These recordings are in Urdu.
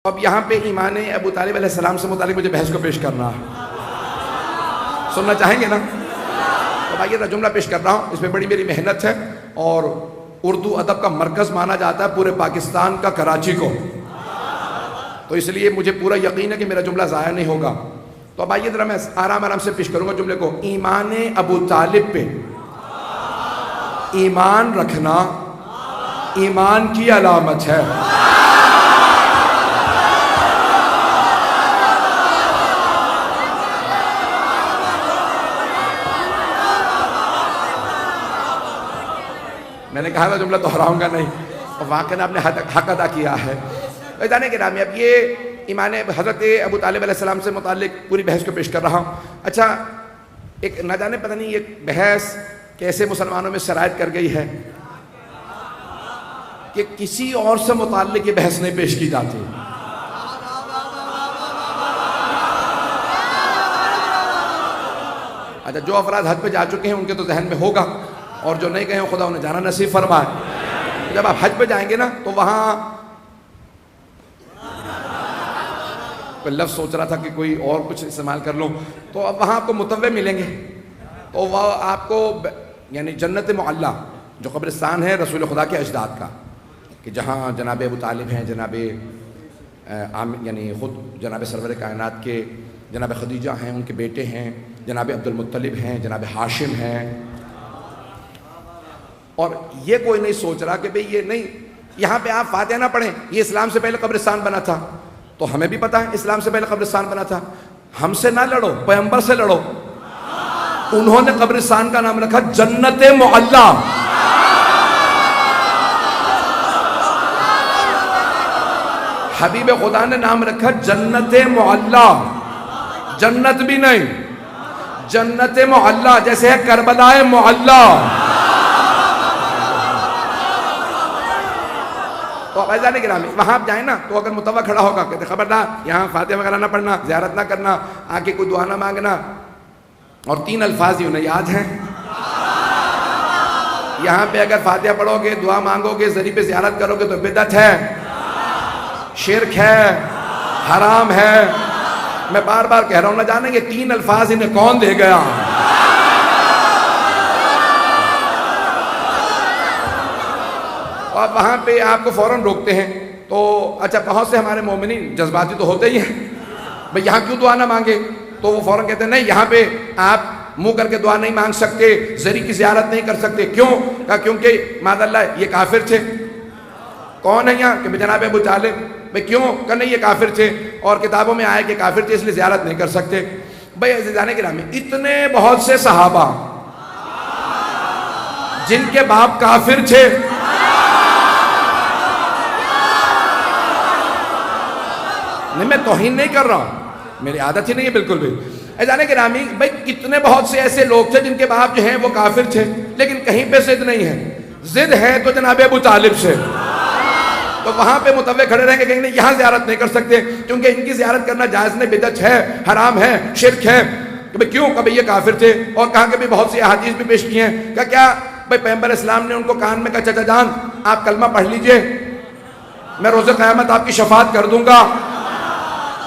اب یہاں پہ ایمان ابو طالب علیہ السلام سے متعلق مجھے بحث کو پیش کرنا ہے، سننا چاہیں گے نا؟ تو بھائی یہ جملہ پیش کر رہا ہوں، اس میں بڑی میری محنت ہے، اور اردو ادب کا مرکز مانا جاتا ہے پورے پاکستان کا کراچی کو، تو اس لیے مجھے پورا یقین ہے کہ میرا جملہ ضائع نہیں ہوگا۔ تو اب آئیے ذرا میں آرام آرام سے پیش کروں گا جملے کو۔ ایمان ابو طالب پہ ایمان رکھنا ایمان کی علامت ہے۔ میں نے کہا تھا جملہ دہراؤں گا نہیں، اور واقعاً آپ نے حق ادا کیا ہے۔ جانے کے نامی اب یہ ایمان حضرت ابو طالب علیہ السلام سے متعلق پوری بحث کو پیش کر رہا ہوں۔ اچھا، ایک نہ جانے پتہ نہیں یہ بحث کیسے مسلمانوں میں شرائط کر گئی ہے کہ کسی اور سے متعلق یہ بحث نہیں پیش کی جاتی۔ اچھا، جو افراد حج پہ جا چکے ہیں ان کے تو ذہن میں ہوگا، اور جو نہیں گئے ہیں خدا انہیں جانا نصیب فرمائے۔ جب آپ حج پہ جائیں گے نا تو وہاں کوئی لفظ سوچ رہا تھا کہ کوئی اور کچھ استعمال کر لوں، تو اب وہاں آپ کو متوع ملیں گے، تو وہ آپ کو یعنی جنت معلیٰ جو قبرستان ہے رسول خدا کے اجداد کا، کہ جہاں جناب ابو طالب ہیں، جناب یعنی خود جناب سرور کائنات کے جناب خدیجہ ہیں، ان کے بیٹے ہیں، جناب عبد المطلب ہیں، جناب ہاشم ہیں، اور یہ کوئی نہیں سوچ رہا کہ بھئی یہ نہیں، یہاں پہ آپ فاتحہ نہ پڑھیں، یہ اسلام سے پہلے قبرستان بنا تھا، تو ہمیں بھی پتہ ہے اسلام سے پہلے قبرستان بنا تھا۔ ہم سے نہ لڑو، پیغمبر سے لڑو۔ انہوں نے قبرستان کا نام رکھا جنت معلیٰ۔ حبیب خدا نے نام رکھا جنت معلیٰ، جنت بھی نہیں، جنت معلیٰ، جیسے ہے کربلا معلیٰ۔ تو فیضان گرامی وہاں آپ جائیں نا تو اگر متوع کھڑا ہوگا کہتے خبردار یہاں فاتحہ وغیرہ نہ پڑھنا، زیارت نہ کرنا، آگے کوئی دعا نہ مانگنا، اور 3 الفاظ ہی انہیں یاد ہیں۔ یہاں پہ اگر فاتحہ پڑھو گے، دعا مانگو گے، ذریعے پہ زیارت کرو گے تو بدعت ہے، شرک ہے، حرام ہے۔ میں بار بار کہہ رہا ہوں، نہ جانیں گے 3 الفاظ انہیں کون دے گیا۔ اور وہاں پہ آپ کو فوراً روکتے ہیں۔ تو اچھا، بہت سے ہمارے مومنین جذباتی تو ہوتے ہی ہیں، بھئی یہاں کیوں دعا نہ مانگے؟ تو وہ فوراً کہتے ہیں نہیں، یہاں پہ آپ منہ کر کے دعا نہیں مانگ سکتے، ذریعے کی زیارت نہیں کر سکتے۔ کیوں؟ کہا کیونکہ معاذ اللہ یہ کافر تھے۔ کون ہے یہاں؟ کہ جناب ابو طالب۔ بھئی کیوں؟ کہ نہیں یہ کافر تھے، اور کتابوں میں آیا کہ کافر تھے اس لیے زیارت نہیں کر سکتے۔ بھئی عزیزان گرامی، اتنے بہت سے صحابہ جن کے باپ کافر تھے، نہیں میں توہین نہیں کر رہا ہوں، میری عادت ہی نہیں ہے بالکل بھی۔ عزیزان گرامی، بھئی کتنے بہت سے ایسے لوگ تھے جن کے باپ جو ہیں وہ کافر تھے، لیکن کہیں پہ ضد نہیں ہے، ضد ہے تو جناب ابو طالب سے۔ تو وہاں پہ متوع کھڑے رہیں گے کہ نہیں یہاں زیارت نہیں کر سکتے کیونکہ ان کی زیارت کرنا جائز نہیں، بدعت ہے، حرام ہے، شرک ہے۔ کہ کیوں؟ کہ یہ کافر تھے، اور کہا کہ بہت سی احادیث بھی پیش کی ہیں۔ کہ کیا؟ بھئی پیغمبر اسلام نے ان کو کان میں کہا چچا جان آپ کلمہ پڑھ لیجئے، میں روز قیامت آپ کی شفاعت کر دوں گا۔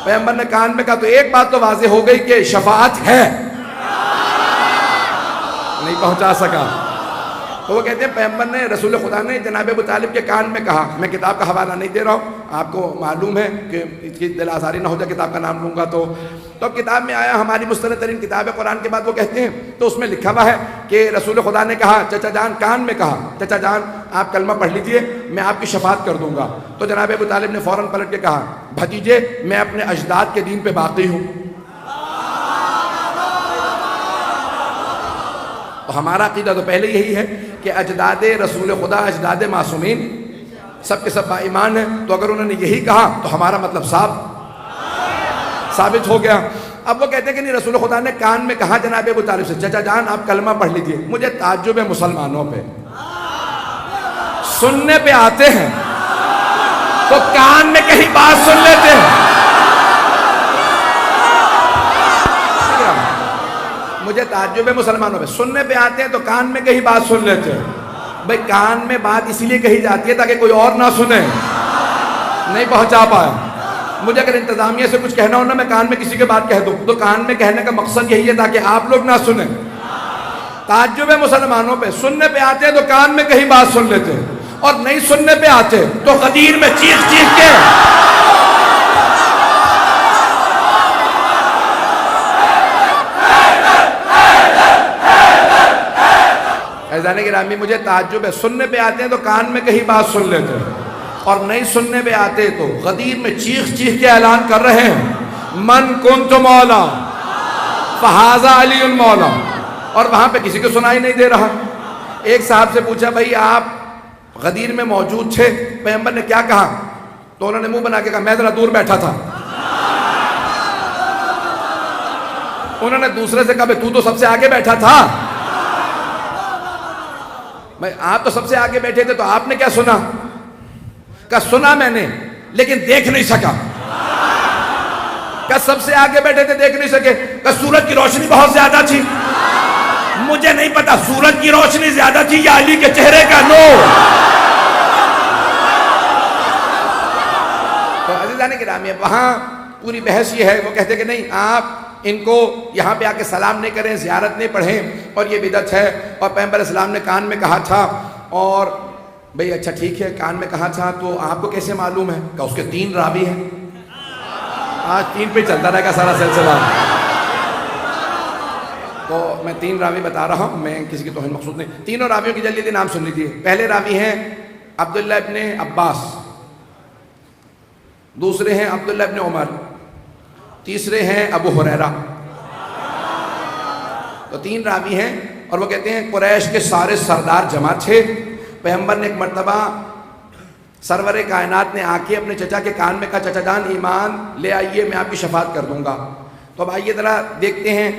پیغمبر نے کان میں کہا تو ایک بات تو واضح ہو گئی کہ شفاعت ہے، نہیں پہنچا سکا۔ تو وہ کہتے ہیں پیغمبر نے، رسول خدا نے جناب ابو طالب کے کان میں کہا، میں کتاب کا حوالہ نہیں دے رہا ہوں، آپ کو معلوم ہے کہ اس کی دل آزاری نہ ہو جائے کتاب کا نام لوں گا تو اب کتاب میں آیا، ہماری مستند ترین کتاب ہے قرآن کے بعد، وہ کہتے ہیں تو اس میں لکھا ہوا ہے کہ رسول خدا نے کہا چچا جان، کان میں کہا چچا جان آپ کلمہ پڑھ لیجئے، میں آپ کی شفاعت کر دوں گا۔ تو جناب ابو طالب نے فوراً پلٹ کے کہا بھتیجے میں اپنے اجداد کے دین پہ باقی ہوں۔ تو ہمارا عقیدہ تو پہلے یہی ہے کہ اجداد رسول خدا، اجداد معصومین سب کے سب با ایمان ہیں، تو اگر انہوں نے یہی کہا تو ہمارا مطلب ثابت ہو گیا۔ اب وہ کہتے ہیں کہ نہیں، رسول خدا نے کان میں کہا جناب ابو طالب سے چچا جان آپ کلمہ پڑھ لیجئے۔ مجھے تعجب ہے مسلمانوں پہ، سننے پہ آتے ہیں تو کان میں کہیں بات سن لیتے ہیں۔ مجھے تعجب ہے مسلمانوں پہ، سننے پہ آتے ہیں تو کان میں کہیں بات سن لیتے ہیں۔ بھئی کان میں بات اسی لیے کہی جاتی ہے تاکہ کوئی اور نہ سنے، نہیں پہنچا پایا۔ مجھے اگر انتظامیہ سے کچھ کہنا ہو نا، میں کان میں کسی کے بات کہہ دوں تو کان میں کہنے کا مقصد یہی ہے تاکہ آپ لوگ نہ سنیں۔ تعجب ہے مسلمانوں پہ، سننے پہ آتے ہیں تو کان میں کہیں بات سن لیتے ہیں، اور نہیں سننے پہ آتے تو غدیر میں چیخ چیخ کے ایزان گرامی مجھے تعجب ہے، سننے پہ آتے ہیں تو کان میں کہیں بات سن لیتے ہیں، اور نہیں سننے پہ آتے تو غدیر میں چیخ چیخ کے اعلان کر رہے ہیں من کنت مولا فہذا علی المولا، اور وہاں پہ کسی کو سنائی نہیں دے رہا۔ ایک صاحب سے پوچھا بھائی آپ غدیر میں موجود تھے، پیغمبر نے کیا کہا؟ تو انہوں نے منہ بنا کے کہا میں ذرا دور بیٹھا تھا۔ انہوں نے دوسرے سے کہا تو تو سب سے آگے بیٹھا تھا، آپ تو سب سے آگے بیٹھے تھے تو آپ نے کیا سنا؟ کہا سنا میں نے لیکن دیکھ نہیں سکا۔ کہا سب سے آگے بیٹھے تھے دیکھ نہیں سکے؟ کہا سورج کی روشنی بہت زیادہ تھی، مجھے نہیں پتا سورج کی روشنی زیادہ تھی یا علی کے چہرے کا نور۔ تو عزیزان گرامی وہاں پوری بحث یہ ہے، وہ کہتے کہ نہیں آپ ان کو یہاں پہ آ کے سلام نہیں کریں، زیارت نہیں پڑھیں، اور یہ بدعت ہے، اور پیغمبر اسلام نے کان میں کہا تھا۔ اور بھئی اچھا ٹھیک ہے کان میں کہا تھا تو آپ کو کیسے معلوم ہے؟ کہ اس کے 3 راوی ہیں، آج 3 پہ چلتا رہے گا سارا سلسلہ۔ تو میں 3 راوی بتا رہا ہوں، میں کسی کی توہین مقصود نہیں، تینوں راویوں کی جلدی نام سن لیجیے۔ پہلے راوی ہیں عبداللہ ابن عباس، دوسرے ہیں عبداللہ ابن عمر، تیسرے ہیں ابو ہریرہ۔ تو 3 راوی ہیں، اور وہ کہتے ہیں قریش کے سارے سردار جمع تھے۔ پیغمبر نے ایک مرتبہ سرور کائنات نے آ کے اپنے چچا کے کان میں کہا چچا جان ایمان لے آئیے میں آپ کی شفاعت کر دوں گا۔ تو اب آئیے ذرا دیکھتے ہیں،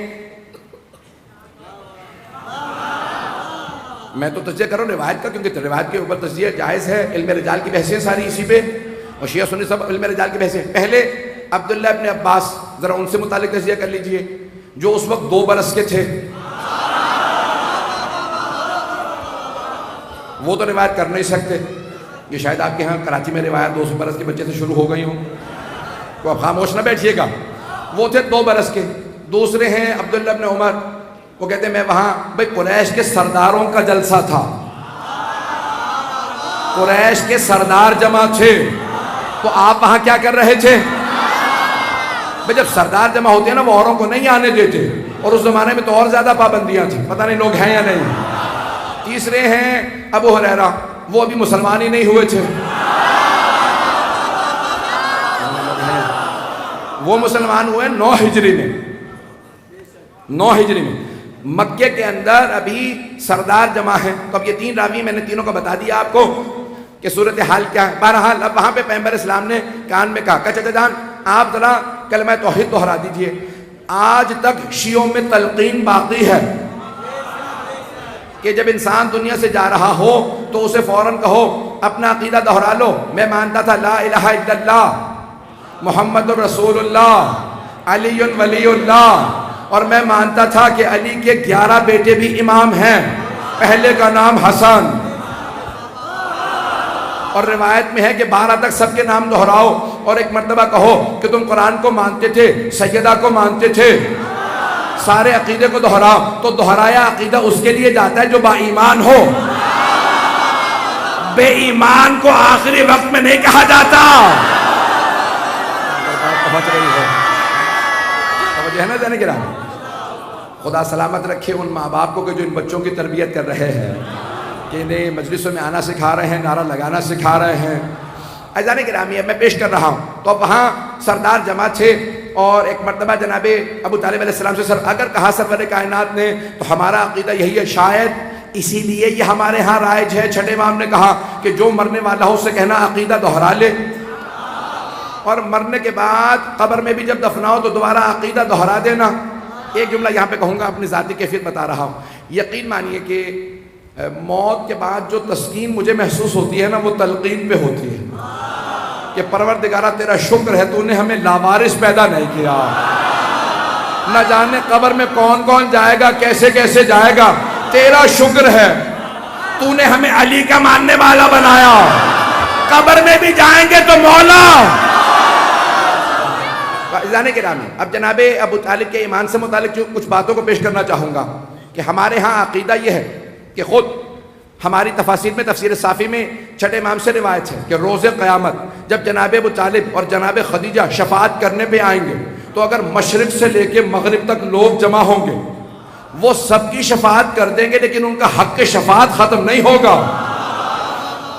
میں تو تجزیہ کر رہا ہوں روایت کا، کیونکہ روایت کے اوپر تجزیہ جائز ہے، علم رجال کی بحثیں ساری اسی پہ، اور شیعہ سنی سب علم رجال کی بحثیں۔ پہلے عبداللہ ابن عباس، ذرا ان سے متعلق تجزیہ کر لیجئے، جو اس وقت 2 برس کے تھے۔ وہ تو روایت کر نہیں سکتے، یہ شاید آپ کے ہاں کراچی میں روایت 2 برس کے بچے سے شروع ہو گئی ہوں، تو آپ خاموش نہ بیٹھیے گا۔ وہ تھے 2 برس کے۔ دوسرے ہیں عبداللہ ابن عمر، وہ کہتے ہیں میں وہاں، بھئی قریش کے سرداروں کا جلسہ تھا، قریش کے سردار جمع تھے، تو آپ وہاں کیا کر رہے تھے؟ بھئی جب سردار جمع ہوتے ہیں نا وہ اوروں کو نہیں آنے دیتے، اور اس زمانے میں تو اور زیادہ پابندیاں تھیں، پتہ نہیں لوگ ہیں یا نہیں۔ تیسرے ہیں ابو ہریرہ، وہ ابھی مسلمان ہی نہیں ہوئے تھے، وہ مسلمان ہوئے 9 ہجری میں، 9 ہجری میں، مکے کے اندر ابھی سردار جمع ہیں۔ تو اب یہ 3 راوی میں نے تینوں کا بتا دیا آپ کو کہ صورتحال کیا ہے۔ بہرحال اب وہاں پہ پیغمبر اسلام نے کان میں کہا چچا جان آپ ذرا کلمہ توحید دہرا دیجئے۔ آج تک شیعوں میں تلقین باقی ہے کہ جب انسان دنیا سے جا رہا ہو تو اسے فوراً کہو اپنا عقیدہ دہرا لو، میں مانتا تھا لا الہ الا اللہ محمد رسول اللہ علی ولی اللہ، اور میں مانتا تھا کہ علی کے 11 بیٹے بھی امام ہیں، پہلے کا نام حسن، اور روایت میں ہے کہ 12 تک سب کے نام دہراؤ، اور ایک مرتبہ کہو کہ تم قرآن کو مانتے تھے، سیدہ کو مانتے تھے، سارے عقیدے کو دہراؤ۔ تو دہرایا عقیدہ اس کے لیے جاتا ہے جو با ایمان ہو، بے ایمان کو آخری وقت میں نہیں کہا جاتا۔ پہنچ رہی ہے توجہ ہے نا جانے کے رہا۔ خدا سلامت رکھے ان ماں باپ کو کہ جو ان بچوں کی تربیت کر رہے ہیں، کہ انہیں مجلسوں میں آنا سکھا رہے ہیں، نعرہ لگانا سکھا رہے ہیں۔ عزیزان گرامی میں پیش کر رہا ہوں، تو وہاں سردار جمع تھے، اور ایک مرتبہ جناب ابو طالب علیہ السلام سے اگر کہا سرور کائنات نے تو ہمارا عقیدہ یہی ہے، شاید اسی لیے یہ ہمارے ہاں رائج ہے۔ چھٹے امام نے کہا کہ جو مرنے والا ہو اسے کہنا عقیدہ دہرا لے، اور مرنے کے بعد قبر میں بھی جب دفناؤ تو دوبارہ عقیدہ دہرا دینا۔ ایک جملہ یہاں پہ کہوں گا، اپنی ذاتی کیفیت بتا رہا ہوں۔ یقین مانیے کہ موت کے بعد جو تسکین مجھے محسوس ہوتی ہے نا، وہ تلقین پہ ہوتی ہے کہ پروردگارہ تیرا شکر ہے تو نے ہمیں لاوارث پیدا نہیں کیا، نہ جانے قبر میں کون کون جائے گا، کیسے کیسے جائے گا، تیرا شکر ہے تو نے ہمیں علی کا ماننے والا بنایا، قبر میں بھی جائیں گے تو مولا عزیزان گرامی، اب جناب ابو طالب کے ایمان سے متعلق کچھ باتوں کو پیش کرنا چاہوں گا کہ ہمارے ہاں عقیدہ یہ ہے کہ خود ہماری تفاسیر میں تفسیر صافی میں چھٹے امام سے روایت ہے کہ روز قیامت جب جناب ابو طالب اور جناب خدیجہ شفاعت کرنے پہ آئیں گے تو اگر مشرق سے لے کے مغرب تک لوگ جمع ہوں گے وہ سب کی شفاعت کر دیں گے، لیکن ان کا حق شفاعت ختم نہیں ہوگا،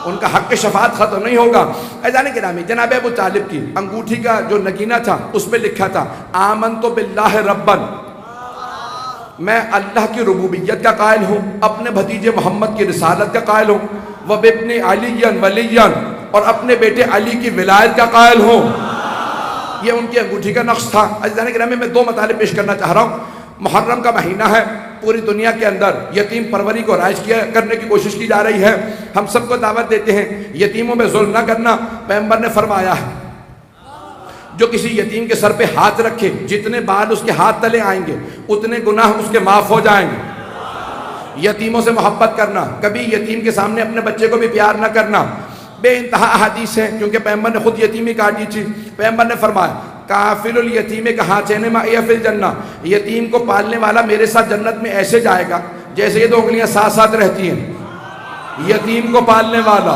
ان کا حق شفاعت ختم نہیں ہوگا۔ عزیزان گرامی، جناب ابو طالب کی انگوٹھی کا جو نگینہ تھا اس پہ لکھا تھا آمنت باللہ ربن، میں اللہ کی ربوبیت کا قائل ہوں، اپنے بھتیجے محمد کی رسالت کا قائل ہوں، وبابن علی ولیًا، اور اپنے بیٹے علی کی ولایت کا قائل ہوں۔ یہ ان کی انگوٹھی کا نقش تھا۔ عزیزان گرامی، میں دو مطالب پیش کرنا چاہ رہا ہوں۔ محرم کا مہینہ ہے، پوری دنیا کے اندر یتیم پروری کو رائج کرنے کی کوشش کی جا رہی ہے، ہم سب کو دعوت دیتے ہیں یتیموں میں ظلم نہ کرنا۔ پیغمبر نے فرمایا ہے جو کسی یتیم کے سر پہ ہاتھ رکھے جتنے بال اس کے ہاتھ تلے آئیں گے اتنے گناہ اس کے معاف ہو جائیں گے۔ یتیموں سے محبت کرنا، کبھی یتیم کے سامنے اپنے بچے کو بھی پیار نہ کرنا، بے انتہا احادیث ہیں، کیونکہ پیغمبر نے خود یتیمی کاٹی تھی۔ پیغمبر نے فرمایا کافل الیتیم کہاتین معی فی الجنہ، یتیم کو پالنے والا میرے ساتھ جنت میں ایسے جائے گا جیسے یہ دو انگلیاں ساتھ ساتھ رہتی ہیں۔ یتیم کو پالنے والا،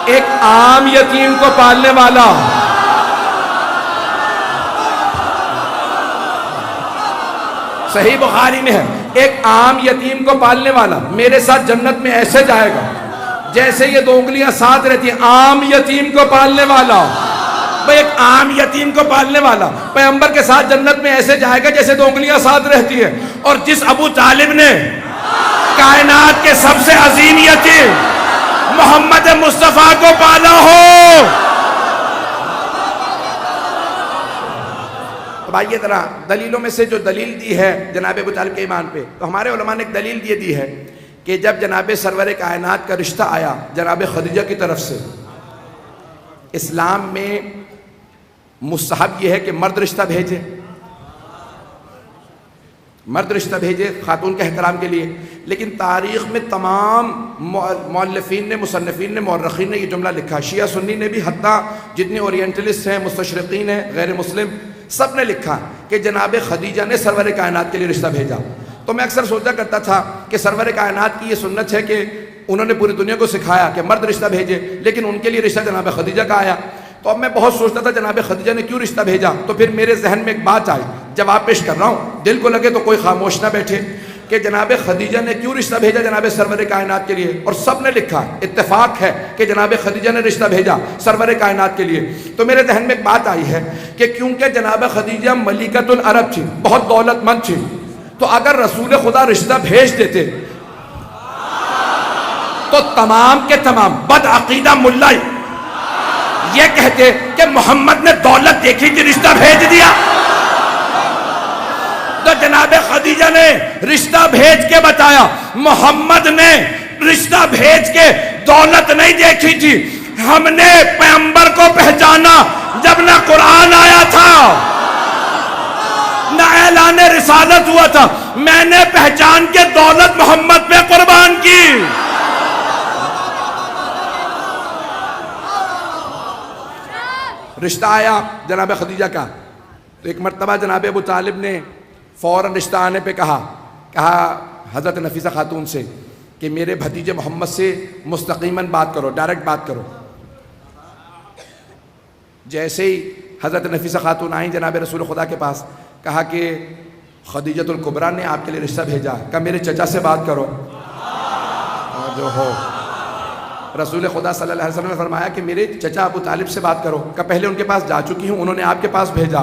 ایک عام یتیم کو پالنے والا، صحیح بخاری میں ہے، ایک عام یتیم کو پالنے والا میرے ساتھ جنت میں ایسے جائے گا جیسے یہ دو انگلیاں ساتھ رہتی ہیں۔ عام یتیم کو پالنے والا، ایک عام یتیم کو پالنے والا پیغمبر کے ساتھ جنت میں ایسے جائے گا جیسے دو انگلیاں ساتھ رہتی ہیں۔ اور جس ابو طالب نے کائنات کے سب سے عظیم یتیم محمد مصطفیٰ کو پالا ہو، اب آئیے ذرا دلیلوں میں سے جو دلیل دی ہے جناب ابو طالب کے ایمان پہ، تو ہمارے علماء نے ایک دلیل یہ دی ہے کہ جب جناب سرور کائنات کا رشتہ آیا جناب خدیجہ کی طرف سے، اسلام میں مستحب یہ ہے کہ مرد رشتہ بھیجے، مرد رشتہ بھیجے خاتون کے احترام کے لیے، لیکن تاریخ میں تمام مؤلفین نے، مصنفین نے، مورخین نے یہ جملہ لکھا، شیعہ سنی نے بھی، حتیٰ جتنے اورینٹلسٹ ہیں، مستشرقین ہیں، غیر مسلم، سب نے لکھا کہ جناب خدیجہ نے سرور کائنات کے لیے رشتہ بھیجا۔ تو میں اکثر سوچا کرتا تھا کہ سرور کائنات کی یہ سنت ہے کہ انہوں نے پوری دنیا کو سکھایا کہ مرد رشتہ بھیجے، لیکن ان کے لیے رشتہ جناب خدیجہ کا آیا۔ تو اب میں بہت سوچتا تھا جناب خدیجہ نے کیوں رشتہ بھیجا، تو پھر میرے ذہن میں ایک بات آئی، جواب پیش کر رہا ہوں، دل کو لگے تو کوئی خاموش نہ بیٹھے، کہ جناب خدیجہ نے کیوں رشتہ بھیجا جناب سرور کائنات کے لیے، اور سب نے لکھا اتفاق ہے کہ جناب خدیجہ نے رشتہ بھیجا سرور کائنات کے لیے۔ تو میرے ذہن میں ایک بات آئی ہے کہ کیونکہ جناب خدیجہ ملکۃ العرب تھی، بہت دولت مند تھی، تو اگر رسول خدا رشتہ بھیج دیتے تو تمام کے تمام بد عقیدہ ملا یہ کہتے کہ محمد نے دولت دیکھی تھی رشتہ بھیج دیا، تو جناب خدیجہ نے رشتہ بھیج کے بتایا محمد نے رشتہ بھیج کے دولت نہیں دیکھی تھی، ہم نے پیغمبر کو پہچانا جب نہ قرآن آیا تھا نہ اعلان رسالت ہوا تھا، میں نے پہچان کے دولت محمد پہ قربان کی۔ رشتہ آیا جناب خدیجہ کا، تو ایک مرتبہ جناب ابو طالب نے فوراً رشتہ آنے پہ کہا حضرت نفیسہ خاتون سے کہ میرے بھتیجے محمد سے مستقیماً بات کرو، ڈائریکٹ بات کرو۔ جیسے ہی حضرت نفیسہ خاتون آئیں جناب رسول خدا کے پاس، کہا کہ خدیجۃ الکبریٰ نے آپ کے لیے رشتہ بھیجا، کہا میرے چچا سے بات کرو جو ہو۔ رسول خدا صلی اللہ علیہ وسلم نے فرمایا کہ میرے چچا ابو طالب سے بات کرو، کہا پہلے ان کے پاس جا چکی ہوں، انہوں نے آپ کے پاس بھیجا۔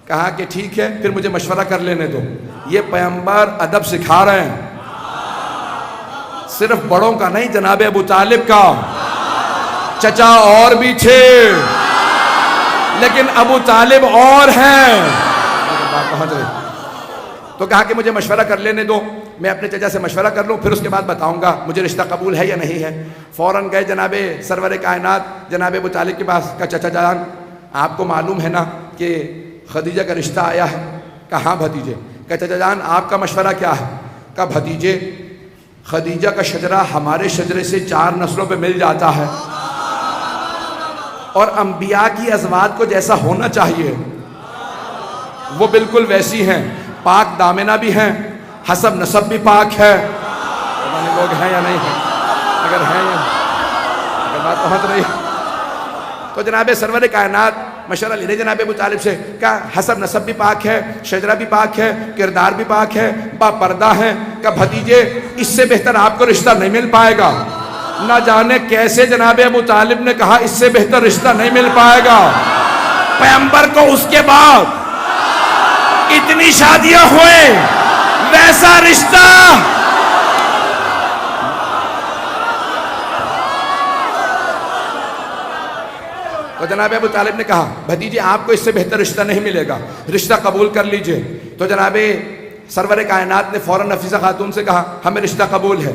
کہا کہ ٹھیک ہے پھر مجھے مشورہ کر لینے دو۔ یہ پیغمبر ادب سکھا رہے ہیں، صرف بڑوں کا نہیں، جناب ابو طالب کا، چچا اور بھی تھے لیکن ابو طالب اور ہیں۔ تو کہا کہ مجھے مشورہ کر لینے دو، میں اپنے چچا سے مشورہ کر لوں، پھر اس کے بعد بتاؤں گا مجھے رشتہ قبول ہے یا نہیں ہے۔ فوراً گئے جناب سرور کائنات جناب ابو طالب کے پاس، کہا چچا جان آپ کو معلوم ہے نا کہ خدیجہ کا رشتہ آیا ہے؟ کہاں بھتیجے؟ کہا چچا جان آپ کا مشورہ کیا ہے؟ کہا بھتیجے خدیجہ کا شجرہ ہمارے شجرے سے 4 نسلوں پہ مل جاتا ہے، اور انبیاء کی ازواج کو جیسا ہونا چاہیے وہ بالکل ویسی ہیں، پاک دامنہ بھی ہیں، حسب نسب بھی پاک ہے. پتہ نہیں لوگ ہیں یا نہیں ہیں، اگر ہیں یا اگر بات پہنچ رہی ہے تو جناب سرور کائنات مشورہ لے رہے جناب ابو طالب سے، کہا حسب نسب بھی پاک ہے، شجرہ بھی پاک ہے، کردار بھی پاک ہے، با پردہ ہے. کہا بھتیجے اس سے بہتر آپ کو رشتہ نہیں مل پائے گا. نہ جانے کیسے جناب ابو طالب نے کہا اس سے بہتر رشتہ نہیں مل پائے گا. پیغمبر کو اس کے بعد اتنی شادیاں ہوئیں، ویسا رشتہ تو جناب ابو طالب نے کہا بھتیجے آپ کو اس سے بہتر رشتہ نہیں ملے گا، رشتہ قبول کر لیجئے. تو جناب سرور کائنات نے فوراً نفیسہ خاتون سے کہا ہمیں رشتہ قبول ہے.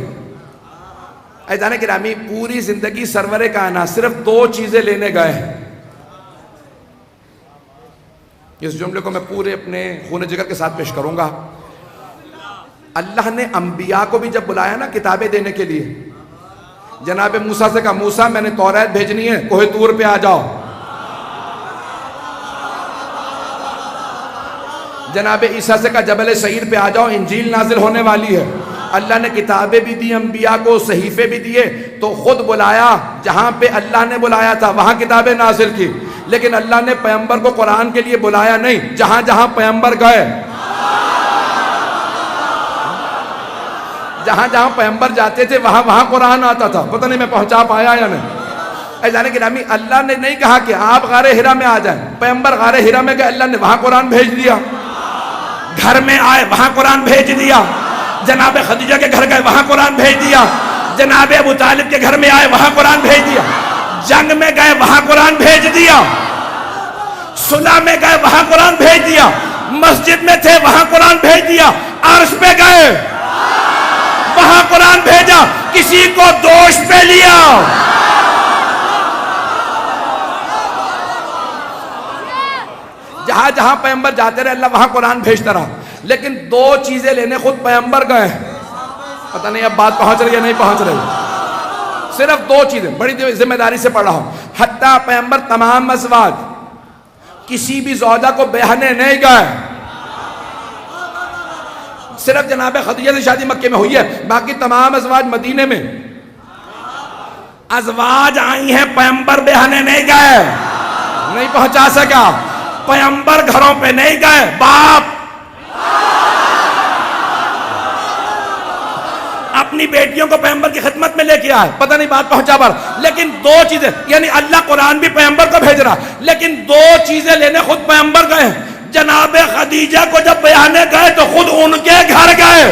عزیزان گرامی پوری زندگی سرور کائنات صرف 2 چیزیں لینے گئے ہیں. اس جملے کو میں پورے اپنے خون جگر کے ساتھ پیش کروں گا. اللہ نے انبیاء کو بھی جب بلایا نا کتابیں دینے کے لیے، جناب موسیٰ سے کہا موسیٰ میں نے توریت بھیجنی ہے، کوہ طور پہ آ جاؤ. جناب عیسیٰ سے کہا جبل سعیر پہ آ جاؤ، انجیل نازل ہونے والی ہے. اللہ نے کتابیں بھی دی، انبیاء کو صحیفے بھی دیے. تو خود بلایا، جہاں پہ اللہ نے بلایا تھا وہاں کتابیں نازل کی. لیکن اللہ نے پیغمبر کو قرآن کے لیے بلایا نہیں، جہاں جہاں پیغمبر گئے، جہاں جہاں پیغمبر جاتے تھے وہاں وہاں قرآن آتا تھا. پتہ نہیں میں پہنچا پایا یا نہیں. عزیزان گرامی اللہ نے نہیں کہا کہ آپ غار حرا میں آ جائیں، پیغمبر غار حرا میں گئے، اللہ نے وہاں قرآن بھیج دیا. گھر میں آئے وہاں قرآن بھیج دیا. جناب خدیجہ کے گھر گئے وہاں قرآن بھیج دیا. جناب ابو طالب کے گھر میں آئے وہاں قرآن بھیج دیا. جنگ میں گئے وہاں قرآن بھیج دیا. صلح میں گئے وہاں قرآن بھیج دیا. مسجد میں تھے وہاں قرآن بھیج دیا. عرش پہ گئے وہاں قرآن بھیجا. کسی کو دوش پہ لیا. جہاں جہاں پیغمبر جاتے رہے اللہ وہاں قرآن بھیجتا رہا. لیکن 2 چیزیں لینے خود پیغمبر گئے. پتہ نہیں اب بات پہنچ رہی ہے نہیں پہنچ رہی. صرف 2 چیزیں بڑی ذمہ داری سے پڑھ رہا ہوں. حتیٰ پیغمبر تمام ازواج کسی بھی زوجہ کو بیاہنے نہیں گئے. صرف جناب خدیجہ سے شادی مکے میں ہوئی ہے، باقی تمام ازواج مدینے میں. ازواج آئی ہیں، پیغمبر بیاہنے نہیں گئے، نہیں پہنچا سکا. پیغمبر گھروں پہ نہیں گئے، باپ اپنی بیٹیوں کو پیغمبر کی خدمت میں لے کے آئے. پتہ نہیں بات پہنچا پر. لیکن 2 چیزیں، یعنی اللہ قرآن بھی پیغمبر کو بھیج رہا، لیکن 2 چیزیں لینے خود پیغمبر گئے. جناب خدیجہ کو جب بیانے گئے تو خود ان کے گھر گئے،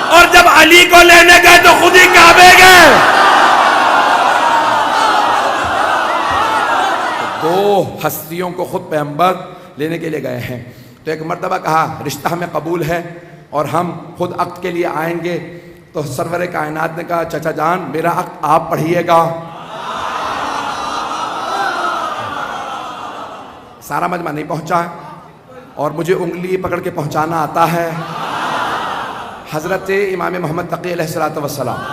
اور جب علی کو لینے گئے تو خود ہی کعبے گئے. 2 ہستیوں کو خود پیغمبر لینے کے لیے گئے ہیں. تو ایک مرتبہ کہا رشتہ ہمیں قبول ہے اور ہم خود عقد کے لیے آئیں گے. تو سرور کائنات نے کہا چچا جان میرا عقد آپ پڑھیے گا. سارا مجمع نہیں پہنچا اور مجھے انگلی پکڑ کے پہنچانا آتا ہے. حضرت امام محمد تقی علیہ السلام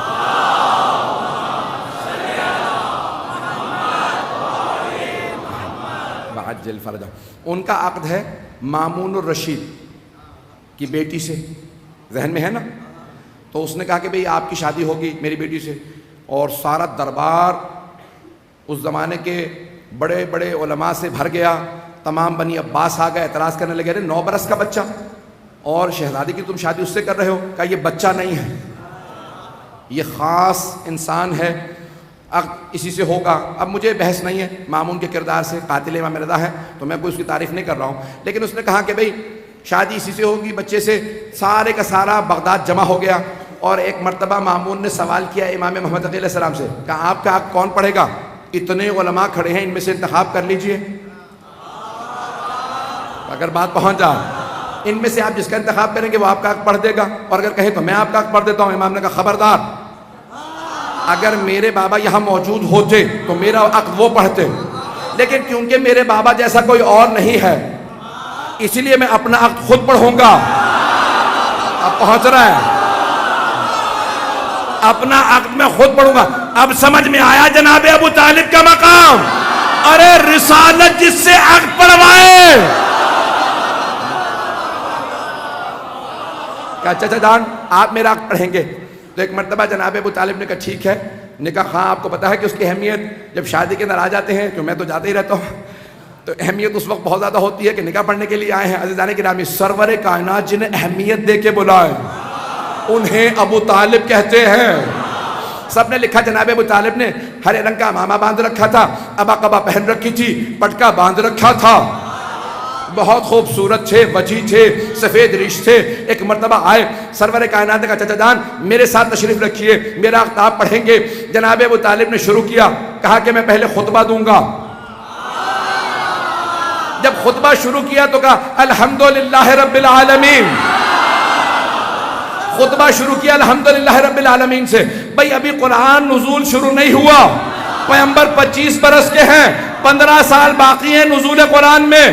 عجل فرجہ، ان کا عقد ہے مامون الرشید کی بیٹی سے. ذہن میں ہے نا؟ تو اس نے کہا کہ بھئی آپ کی شادی ہوگی میری بیٹی سے. اور سارا دربار اس زمانے کے بڑے بڑے علماء سے بھر گیا. تمام بنی عباس آ گئے، اعتراض کرنے لگے 9 برس کا بچہ اور شہزادی کی تم شادی اس سے کر رہے ہو. کہا یہ بچہ نہیں ہے، یہ خاص انسان ہے، عقد اسی سے ہوگا. اب مجھے بحث نہیں ہے مامون کے کردار سے، قاتل امام رضا ہے تو میں کوئی اس کی تعریف نہیں کر رہا ہوں. لیکن اس نے کہا کہ بھئی شادی اسی سے ہوگی بچے سے. سارے کا سارا بغداد جمع ہو گیا. اور ایک مرتبہ مامون نے سوال کیا امام محمد علیہ السلام سے، کہا آپ کا عقد کون پڑھے گا؟ اتنے علماء کھڑے ہیں، ان میں سے انتخاب کر لیجئے. اگر بات پہنچ جائے ان میں سے آپ جس کا انتخاب کریں گے وہ آپ کا عقد پڑھ دے گا، اور اگر کہیں تو میں آپ کا عقد پڑھ دیتا ہوں. امام نے کہا خبردار، اگر میرے بابا یہاں موجود ہوتے تو میرا عقد وہ پڑھتے، لیکن کیونکہ میرے بابا جیسا کوئی اور نہیں ہے اسی لیے میں اپنا عقد خود پڑھوں گا. اب پہنچ رہا ہے، اپنا عقد میں خود پڑھوں گا. اب سمجھ میں آیا جناب ابو طالب کا مقام. ارے رسالت جس سے عقد پڑھوائے کہا چچا جان آپ میرا حق پڑھیں گے؟ تو ایک مرتبہ جناب ابو طالب نے کہا ٹھیک ہے. نے کہا ہاں آپ کو پتہ ہے کہ اس کی اہمیت جب شادی کے اندر آ جاتے ہیں، جو میں تو جاتے ہی رہتا ہوں، تو اہمیت اس وقت بہت زیادہ ہوتی ہے کہ نکاح پڑھنے کے لیے آئے ہیں. عزیزان گرامی، سرور کائنات جنہیں اہمیت دے کے بلائے انہیں ابو طالب کہتے ہیں. سب نے لکھا جناب ابو طالب نے ہرے رنگ کا امامہ باندھ رکھا تھا، ابا قبا پہن رکھی تھی، پٹکا باندھ رکھا تھا، بہت خوبصورت تھے، وجی تھے، سفید ریش تھے. ایک مرتبہ آئے، سرور کائنات نے کہا چچا جان میرے ساتھ تشریف رکھیے، میرا خطاب پڑھیں گے. جناب ابو طالب نے شروع کیا، کہا کہ میں پہلے خطبہ دوں گا. جب خطبہ شروع کیا تو کہا الحمدللہ رب العالمین. خطبہ شروع کیا الحمدللہ رب العالمین سے. بھئی ابھی قرآن نزول شروع نہیں ہوا، پیغمبر 25 برس کے ہیں، 15 سال باقی ہیں نزول قرآن میں.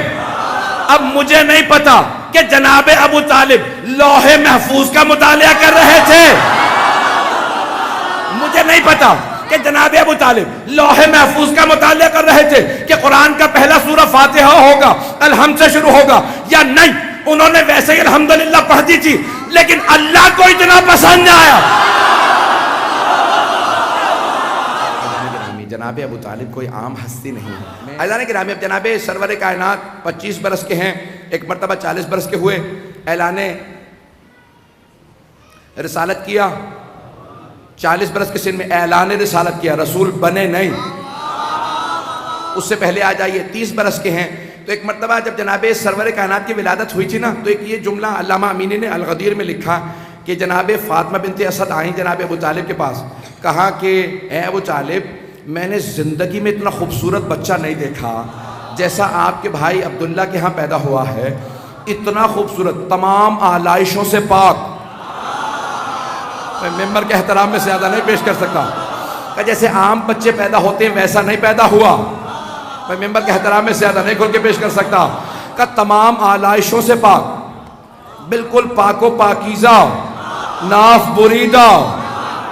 اب مجھے نہیں پتا کہ جناب ابو طالب لوح محفوظ کا مطالعہ کر رہے تھے، مجھے نہیں پتا کہ جناب ابو طالب لوح محفوظ کا مطالعہ کر رہے تھے کہ قرآن کا پہلا سورہ فاتحہ ہوگا، الحمد سے شروع ہوگا یا نہیں. انہوں نے ویسے ہی الحمدللہ پڑھ دی تھی، لیکن اللہ کو اتنا پسند آیا. جناب ابو طالب کوئی عام ہستی نہیں ہے. عزیزان گرامی، اب جناب سرور کائنات 25 برس کے ہیں، ایک مرتبہ 40 برس کے ہوئے، اعلان رسالت کیا. 40 برس کے سن میں اعلان رسالت کیا، رسول بنے نہیں. اس سے پہلے آ جائیے 30 برس کے ہیں. تو ایک مرتبہ جب جناب سرور کائنات کی ولادت ہوئی تھی نا، تو ایک یہ جملہ علامہ امینی نے الغدیر میں لکھا کہ جناب فاطمہ بنت اسد آئیں جناب ابو طالب کے پاس، کہا کہ اے ابو طالب میں نے زندگی میں اتنا خوبصورت بچہ نہیں دیکھا جیسا آپ کے بھائی عبداللہ کے ہاں پیدا ہوا ہے. اتنا خوبصورت، تمام آلائشوں سے پاک. میں ممبر کے احترام میں زیادہ نہیں پیش کر سکتا کہ جیسے عام بچے پیدا ہوتے ہیں ویسا نہیں پیدا ہوا. میں ممبر کے احترام میں زیادہ نہیں کھول کے پیش کر سکتا کہ تمام آلائشوں سے پاک، بالکل پاک و پاکیزہ، ناف بریدہ،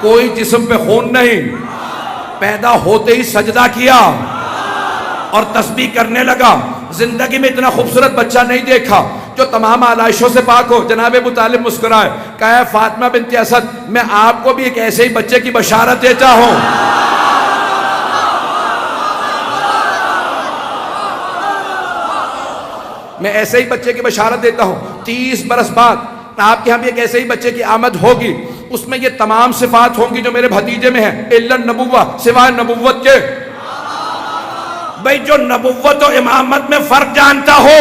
کوئی جسم پہ خون نہیں. پیدا ہوتے ہی سجدہ کیا اور تسبیح کرنے لگا. زندگی میں اتنا خوبصورت بچہ نہیں دیکھا جو تمام آلائشوں سے پاک ہو. جناب ابو طالب مسکرائے، کہا فاطمہ بنت اسد میں آپ کو بھی ایک ایسے ہی بچے کی بشارت دیتا ہوں. میں ایسے ہی بچے کی بشارت دیتا ہوں. 30 برس بعد آپ کے ہاں بھی ایک ایسے ہی بچے کی آمد ہوگی، اس میں یہ تمام صفات ہوں گی جو میرے بھتیجے میں ہیں، الا النبوہ، سوائے نبوت کے. بھئی جو نبوت و امامت میں فرق جانتا ہو،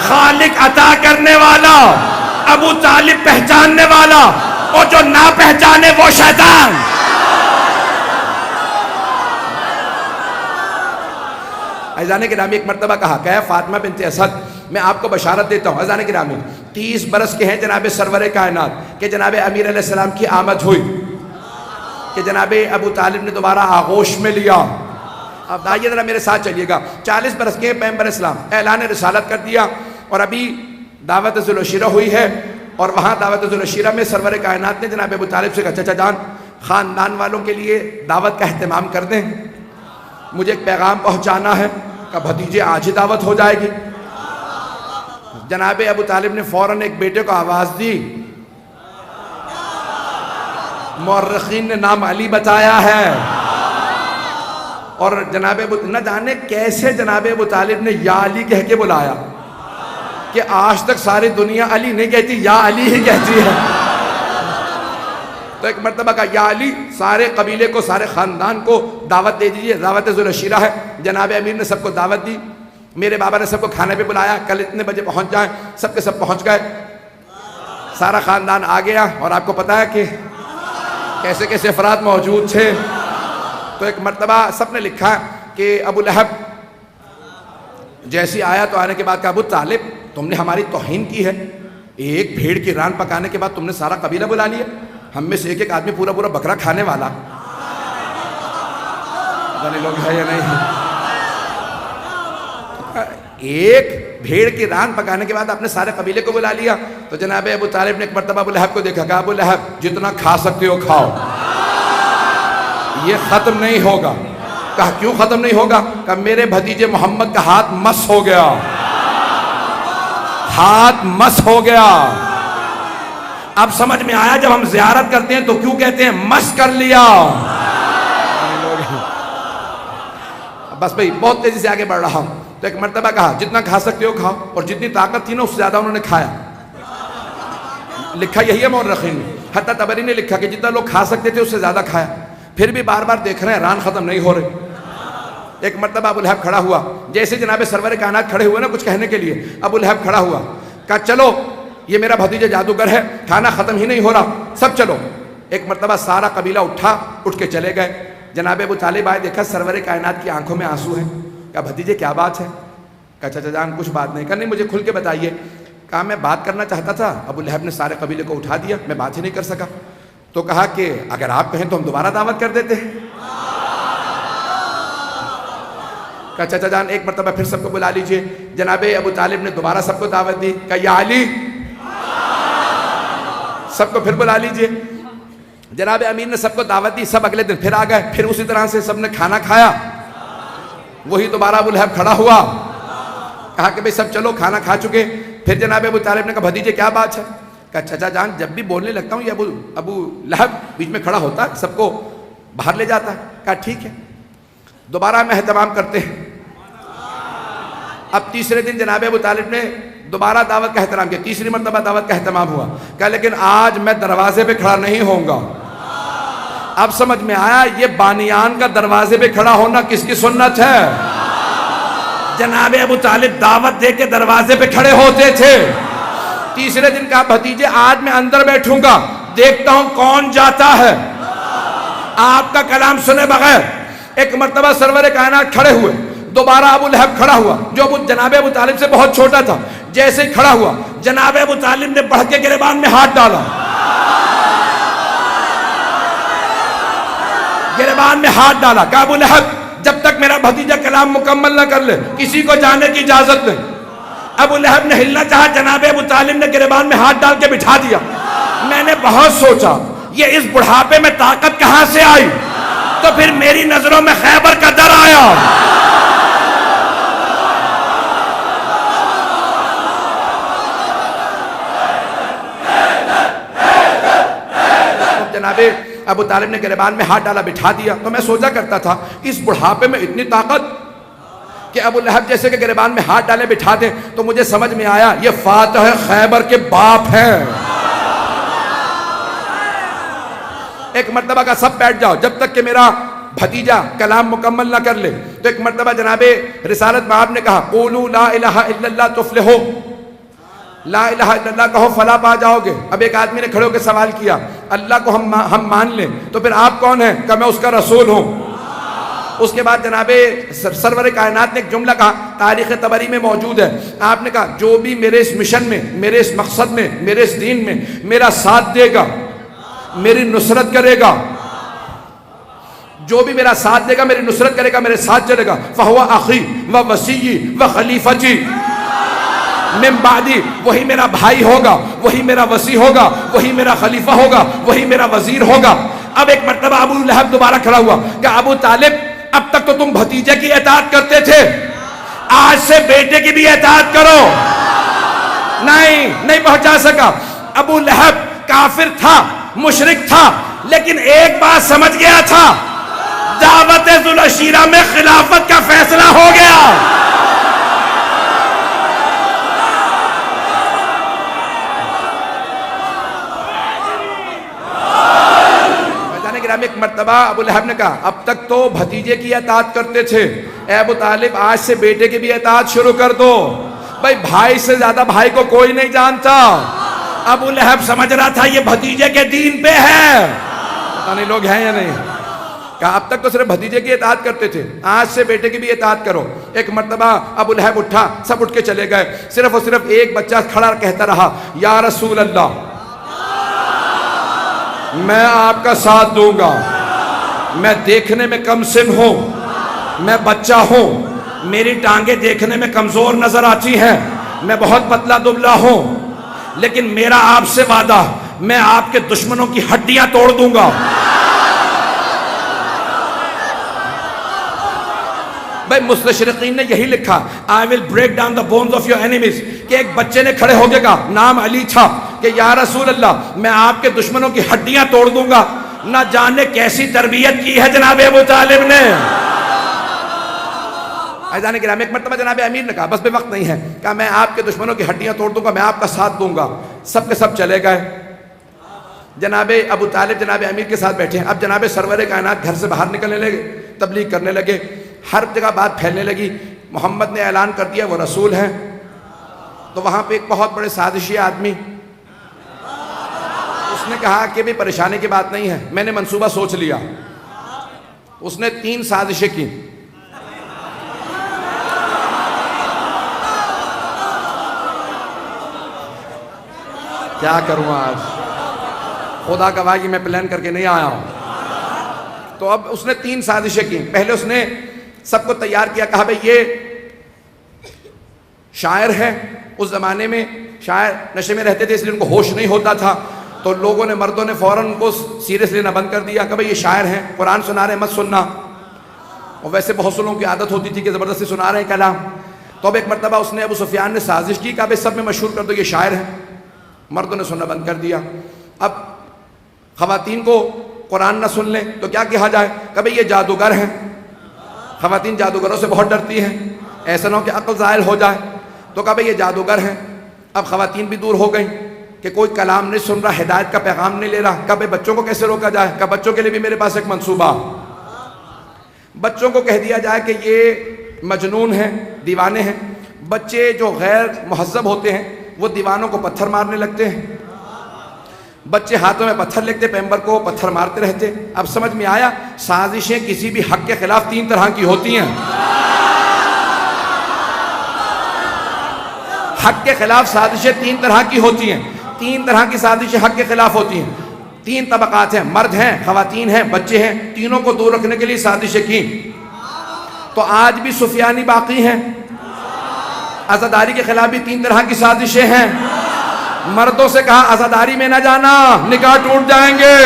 خالق عطا کرنے والا، ابو طالب پہچاننے والا، اور جو نہ پہچانے وہ شیطان. عزیزان گرامی، ایک مرتبہ کہا کہ فاطمہ بنت اسد میں آپ کو بشارت دیتا ہوں. عزیزان گرامی، 30 برس کے ہیں جناب سرور کائنات کہ جناب امیر علیہ السلام کی آمد ہوئی، کہ جناب ابو طالب نے دوبارہ آغوش میں لیا. اب آئیے ذرا میرے ساتھ چلیے گا. 40 برس کے پیغمبر اسلام اعلان رسالت کر دیا، اور ابھی دعوت ذوالعشیرہ ہوئی ہے، اور وہاں دعوت ذوالعشیرہ میں سرور کائنات نے جناب ابو طالب سے کہا چچا جان خاندان والوں کے لیے دعوت کا اہتمام کر دیں، مجھے ایک پیغام پہنچانا ہے. کہ بھتیجے آج ہی دعوت ہو جائے گی. جناب ابو طالب نے فوراً ایک بیٹے کو آواز دی. مورخین نے نام علی بتایا ہے، اور جناب ابو نہ جانے کیسے جناب ابو طالب نے یا علی کہہ کے بلایا کہ آج تک ساری دنیا علی نہیں کہتی، یا علی ہی کہتی ہے. تو ایک مرتبہ کا یا علی، سارے قبیلے کو، سارے خاندان کو دعوت دے دیجئے، دعوت ذوالعشیرہ ہے. جناب امیر نے سب کو دعوت دی، میرے بابا نے سب کو کھانے پہ بلایا، کل اتنے بجے پہنچ جائیں. سب کے سب پہنچ گئے، سارا خاندان آ گیا، اور آپ کو پتہ ہے کہ کیسے کیسے افراد موجود تھے. تو ایک مرتبہ سب نے لکھا کہ ابو لہب جیسی آیا تو آنے کے بعد کہا ابو طالب تم نے ہماری توہین کی ہے، ایک بھیڑ کی ران پکانے کے بعد تم نے سارا قبیلہ بلا لیا، ہم میں سے ایک ایک آدمی پورا پورا بکرا کھانے والا. جانے لوگ ہے یا نہیں؟ ایک بھیڑ کی ران پکانے کے بعد آپ نے سارے قبیلے کو بلا لیا. تو جناب ابو طالب نے ایک مرتبہ ابو لہب کو دیکھا، کہا ابو لہب جتنا کھا سکتے ہو کھاؤ، یہ ختم نہیں ہوگا. کہا کیوں ختم نہیں ہوگا؟ کہا میرے بھتیجے محمد کا ہاتھ مس ہو گیا، ہاتھ مس ہو گیا. اب سمجھ میں آیا جب ہم زیارت کرتے ہیں تو کیوں کہتے ہیں مس کر لیا. بس بھئی بہت تیزی سے آگے بڑھ رہا ہوں. تو ایک مرتبہ کہا جتنا کھا سکتے ہو کھاؤ, اور جتنی طاقت تھی نا اس سے زیادہ انہوں نے کھایا. لکھا یہی ہے مورخین نے, حتیٰ طبری نے لکھا کہ جتنا لوگ کھا سکتے تھے اس سے زیادہ کھایا. پھر بھی بار بار دیکھ رہے ہیں ران ختم نہیں ہو رہے. ایک مرتبہ ابو لہب کھڑا ہوا, جیسے جناب سرور کائنات کھڑے ہوئے نا کچھ کہنے کے لیے, ابو لہب کھڑا ہوا, کہا چلو یہ میرا بھتیجا جادوگر ہے, کھانا ختم ہی نہیں ہو رہا, سب چلو. ایک مرتبہ سارا قبیلہ اٹھ کے چلے گئے. جناب ابو طالب آئے, دیکھا سرور کائنات کی آنکھوں میں آنسو ہیں. کہا بھتیجے کیا بات ہے؟ کہا چچا جان کچھ بات نہیں. کہا نہیں مجھے کھل کے بتائیے. کہا میں بات کرنا چاہتا تھا, ابو لہب نے سارے قبیلے کو اٹھا دیا, میں بات ہی نہیں کر سکا. تو کہا کہ اگر آپ کہیں تو ہم دوبارہ دعوت کر دیتے ہیں. کہا چچا جان ایک مرتبہ پھر سب کو بلا لیجئے. جناب ابو طالب نے دوبارہ سب کو دعوت دی. کہا یا علی, سب کو پھر بلا لیجئے. جناب امیر نے سب کو دعوت دی, سب اگلے دن پھر آ گئے, پھر اسی طرح سے سب نے کھانا کھایا. وہی دوبارہ ابو لہب کھڑا ہوا, کہا کہ بھئی سب چلو کھانا کھا چکے. پھر جناب ابو طالب نے کہا بھتیجے کیا بات ہے؟ کہا چچا جان جب بھی بولنے لگتا ہوں یہ ابو لہب بیچ میں کھڑا ہوتا ہے, سب کو باہر لے جاتا ہے. کہا ٹھیک ہے دوبارہ ہم اہتمام کرتے ہیں. اب تیسرے دن جناب ابو طالب نے دوبارہ دعوت کا احترام کیا, تیسری مرتبہ دعوت کا اہتمام ہوا. کہا لیکن آج میں دروازے پہ کھڑا نہیں ہوں گا. اب سمجھ میں آیا یہ بانیان کا دروازے پہ کھڑا ہونا کس کی سنت ہے؟ جناب ابو طالب دعوت دے کے دروازے پہ کھڑے ہوتے تھے. تیسرے دن کہا بھتیجے آج میں اندر بیٹھوں گا, دیکھتا ہوں کون جاتا ہے. آپ کا کلام سنے بغیر ایک مرتبہ سرور کائنات کھڑے ہوئے. دوبارہ ابو لہب کھڑا ہوا جو جناب ابو طالب سے بہت چھوٹا تھا. جیسے ہی کھڑا ہوا جناب ابو طالب نے بڑھ کے گریبان میں ہاتھ ڈالا. گریبان میں ہاتھ ڈالا. کہا ابو لہب جب تک میرا بھتیجا کلام مکمل نہ کر لے کسی کو جانے کی اجازت نہیں. ابو لہب نے ہلنا چاہا, جناب ابو طالب نے گریبان میں ہاتھ ڈال کے بٹھا دیا. میں نے بہت سوچا یہ اس بڑھاپے میں طاقت کہاں سے آئی, تو پھر میری نظروں میں خیبر کا در آیا. جناب ابو طالب نے گریبان میں ہاتھ ڈالا, بٹھا دیا. تو میں سوچا کرتا تھا اس بڑھاپے میں اتنی طاقت کہ ابو لہب جیسے کہ گریبان میں ہاتھ ڈالے بٹھا دیں. تو مجھے سمجھ میں آیا یہ فاتح خیبر کے باپ ہیں. ایک مرتبہ کا سب بیٹھ جاؤ جب تک کہ میرا بھتیجا کلام مکمل نہ کر لے. تو ایک مرتبہ جناب رسالت مآب نے کہا قولوا لا الہ الا اللہ تفلحوا, لا الہ الا اللہ کہو فلاح پا جاؤ گے. اب ایک آدمی نے کھڑے ہو کے سوال کیا اللہ کو ہم مان لیں تو پھر آپ کون ہیں؟ کہ میں اس کا رسول ہوں. اس کے بعد جناب سرور کائنات نے ایک جملہ کہا, تاریخ طبری میں موجود ہے. آپ نے کہا جو بھی میرے اس مشن میں, میرے اس مقصد میں, میرے اس دین میں میرا ساتھ دے گا, میری نصرت کرے گا, جو بھی میرا ساتھ دے گا, میری نصرت کرے گا, میرے ساتھ چلے گا, فَهُوَ أَخِي وَوَسِيِّي وَخَلِيفَتِي من بعدی, وہی میرا بھائی ہوگا, وہی میرا وصی ہوگا, وہی میرا خلیفہ ہوگا, وہی میرا وزیر ہوگا. اب ایک مرتبہ ابو لہب دوبارہ کھڑا ہوا کہ ابو طالب اب تک تو تم بھتیجے کی اطاعت کرتے تھے, آج سے بیٹے کی بھی اطاعت کرو. نہیں پہنچا سکا. ابو لہب کافر تھا, مشرک تھا, لیکن ایک بات سمجھ گیا تھا, دعوت ذو العشیرہ میں خلافت کا فیصلہ ہو گیا. ایک مرتبہ ابو لہب نے کہا اب تک تو بھتیجے کی اطاعت کرتے تھے, اے ابو طالب آج سے بیٹے کی بھی اطاعت شروع کر دو. بھائی بھائی سے زیادہ بھائی کو کوئی نہیں جانتا. ابو لہب سمجھ رہا تھا یہ بھتیجے کے دین پہ ہے. پتہ نہیں لوگ ہیں یا نہیں. کہا اب تک تو صرف بھتیجے کی اطاعت کرتے تھے, آج سے بیٹے کی بھی اطاعت کرو. ایک مرتبہ ابو لہب اٹھا, سب اٹھ کے چلے گئے. صرف اور صرف ایک بچہ کھڑا کہتا رہا یا رسول اللہ میں آپ کا ساتھ دوں گا, میں دیکھنے میں کم سن ہوں, میں بچہ ہوں, میری ٹانگیں دیکھنے میں کمزور نظر آتی ہیں, میں بہت پتلا دبلا ہوں, لیکن میرا آپ سے وعدہ میں آپ کے دشمنوں کی ہڈیاں توڑ دوں گا. بھائی مستشرقین نے یہی لکھا I will break down the bones of your enemies, کہ ایک بچے نے کھڑے ہو کے کہا, نام علی تھا, کہ یا رسول اللہ میں آپ کے دشمنوں کی ہڈیاں توڑ دوں گا. نہ جانے کیسی تربیت کی ہے جناب ابو طالب نے. عزیزان کرام ایک مرتبہ جناب امیر نے کہا، بس بے وقت نہیں ہے، کہا میں آپ کے دشمنوں کی ہڈیاں توڑ دوں گا، میں آپ کا ساتھ دوں گا. سب کے سب چلے گئے. جناب ابو طالب جناب امیر کے ساتھ بیٹھے ہیں. اب جناب سرور کائنات گھر سے باہر نکلنے لگے، تبلیغ کرنے لگے، ہر جگہ بات پھیلنے لگی. محمد نے اعلان کر دیا وہ رسول ہیں. تو وہاں پہ ایک بہت بڑے سازشی آدمی، اس نے کہا کہ بھی پریشانی کی بات نہیں ہے، میں نے منصوبہ سوچ لیا. اس نے 3 سازشیں کی. کیا کروں آج، خدا گواہ کہ میں پلان کر کے نہیں آیا ہوں. تو اب اس نے 3 سازشیں کی. پہلے اس نے سب کو تیار کیا، کہا بھئی یہ شاعر ہے. اس زمانے میں شاعر نشے میں رہتے تھے، اس لیے ان کو ہوش نہیں ہوتا تھا. تو لوگوں نے، مردوں نے فوراً ان کو سیریس لینا بند کر دیا کہ بھئی یہ شاعر ہیں، قرآن سنا رہے ہیں، مت سننا. اور ویسے بہت سے لوگوں کی عادت ہوتی تھی کہ زبردستی سنا رہے ہیں کلام. تو اب ایک مرتبہ اس نے، ابو سفیان نے سازش کی کہ بھئی سب میں مشہور کر دو یہ شاعر ہیں. مردوں نے سننا بند کر دیا. اب خواتین کو قرآن نہ سن لیں تو کیا کہا جائے کہ بھئی یہ جادوگر ہیں. خواتین جادوگروں سے بہت ڈرتی ہیں، ایسا نہ ہو کہ عقل زائل ہو جائے. تو کہا بھئی یہ جادوگر ہیں. اب خواتین بھی دور ہو گئیں کہ کوئی کلام نہیں سن رہا، ہدایت کا پیغام نہیں لے رہا. کہا بھئی بچوں کو کیسے روکا جائے؟ کہا بچوں کے لیے بھی میرے پاس ایک منصوبہ. بچوں کو کہہ دیا جائے کہ یہ مجنون ہیں، دیوانے ہیں. بچے جو غیر مہذب ہوتے ہیں وہ دیوانوں کو پتھر مارنے لگتے ہیں. بچے ہاتھوں میں پتھر لگتے، پیمبر کو پتھر مارتے رہتے. اب سمجھ میں آیا، سازشیں کسی بھی حق کے خلاف 3 طرح کی ہوتی ہیں. حق کے خلاف سازشیں 3 طرح کی ہوتی ہیں. 3 طرح کی سازشیں حق کے خلاف ہوتی ہیں. 3 طبقات ہیں، مرد ہیں، خواتین ہیں، بچے ہیں. تینوں کو دور رکھنے کے لیے سازشیں کی. تو آج بھی سفیانی باقی ہیں. عزاداری کے خلاف بھی 3 طرح کی سازشیں ہیں. مردوں سے کہا عزاداری میں نہ جانا، نکاح ٹوٹ جائیں گے.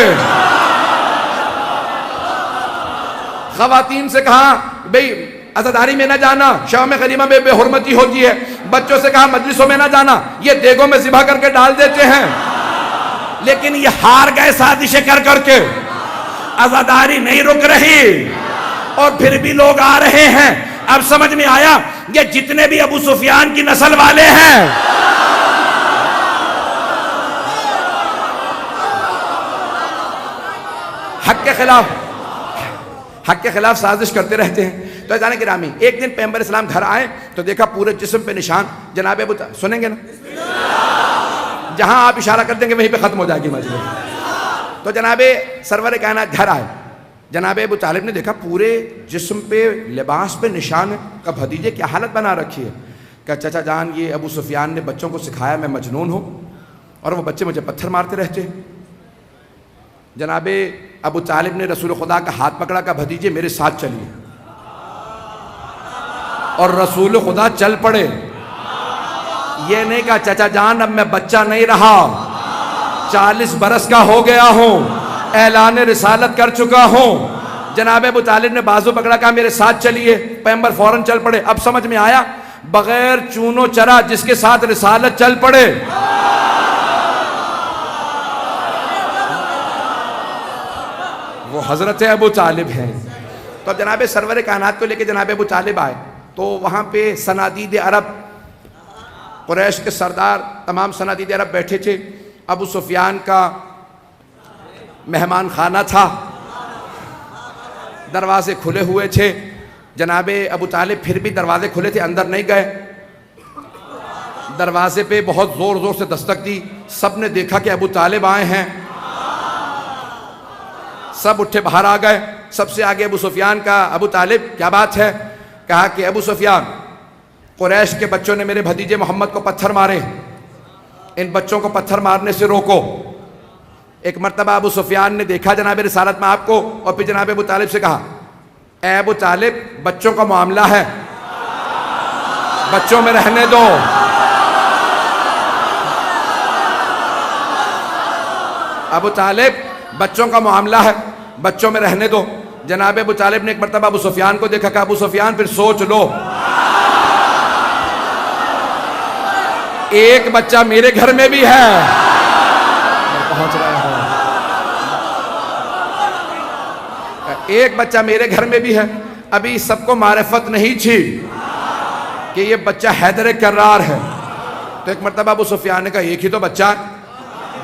خواتین سے کہا بھئی عزاداری میں نہ جانا، شام غریبہ میں بے حرمتی ہوتی ہے. بچوں سے کہا مجلسوں میں نہ جانا، یہ دیگوں میں ذبح کر کے ڈال دیتے ہیں. لیکن یہ ہار گئے سازشیں کر کر کے. عزاداری نہیں رک رہی اور پھر بھی لوگ آ رہے ہیں. اب سمجھ میں آیا، یہ جتنے بھی ابو سفیان کی نسل والے ہیں حق کے خلاف سازش کرتے رہتے ہیں. تو عزیزان گرامی ایک دن پیغمبر اسلام گھر آئے تو دیکھا پورے جسم پہ نشان. جناب ابو سنیں گے نا، جہاں آپ اشارہ کر دیں گے وہیں پہ ختم ہو جائے گی مجلس. تو جناب سرور کائنات گھر آئے. جناب ابو طالب نے دیکھا پورے جسم پہ، لباس پہ نشان ہے. کہ بھتیجے کیا حالت بنا رکھی ہے؟ کہ چچا جان یہ ابو سفیان نے بچوں کو سکھایا میں مجنون ہوں اور وہ بچے مجھے پتھر مارتے رہتے. جناب ابو طالب نے رسول خدا کا ہاتھ پکڑا، کہ بھتیجے میرے ساتھ چلیے. اور رسول خدا چل پڑے. یہ نہیں کہا چچا جان اب میں بچہ نہیں رہا، 40 برس کا ہو گیا ہوں، اعلان رسالت کر چکا ہوں. جناب ابو طالب نے بازو پکڑا، کہا میرے ساتھ چلیے. پیغمبر فوراً چل پڑے. اب سمجھ میں آیا، بغیر چونو چرا جس کے ساتھ رسالت چل پڑے. وہ حضرت ابو طالب ہیں. تو جناب سرور کائنات کو لے کے جناب ابو طالب آئے تو وہاں پہ صنادید عرب، قریش کے سردار، تمام صنادید عرب بیٹھے تھے. ابو سفیان کا مہمان خانہ تھا، دروازے کھلے ہوئے تھے. جناب ابو طالب پھر بھی دروازے کھلے تھے، اندر نہیں گئے. دروازے پہ بہت زور زور سے دستک دی. سب نے دیکھا کہ ابو طالب آئے ہیں. سب اٹھے باہر آ گئے. سب سے آگے ابو سفیان کا، ابو طالب کیا بات ہے؟ کہا کہ ابو سفیان قریش کے بچوں نے میرے بھتیجے محمد کو پتھر مارے، ان بچوں کو پتھر مارنے سے روکو. ایک مرتبہ ابو سفیان نے دیکھا جناب رسالت میں آپ کو، اور پھر جناب ابو طالب سے کہا اے ابو طالب بچوں کا معاملہ ہے، بچوں میں رہنے دو. ابو طالب بچوں کا معاملہ ہے، بچوں میں رہنے دو. جناب ابو طالب نے ایک مرتبہ ابو سفیان کو دیکھا، کہ ابو سفیان پھر سوچ لو، ایک بچہ میرے گھر میں بھی ہے پہنچ رہے ہوں. ایک بچہ میرے گھر میں بھی ہے, ابھی سب کو معرفت نہیں تھی کہ یہ بچہ حیدر کرار ہے. تو ایک مرتبہ ابو سفیان نے کہا ایک ہی تو بچہ ہے,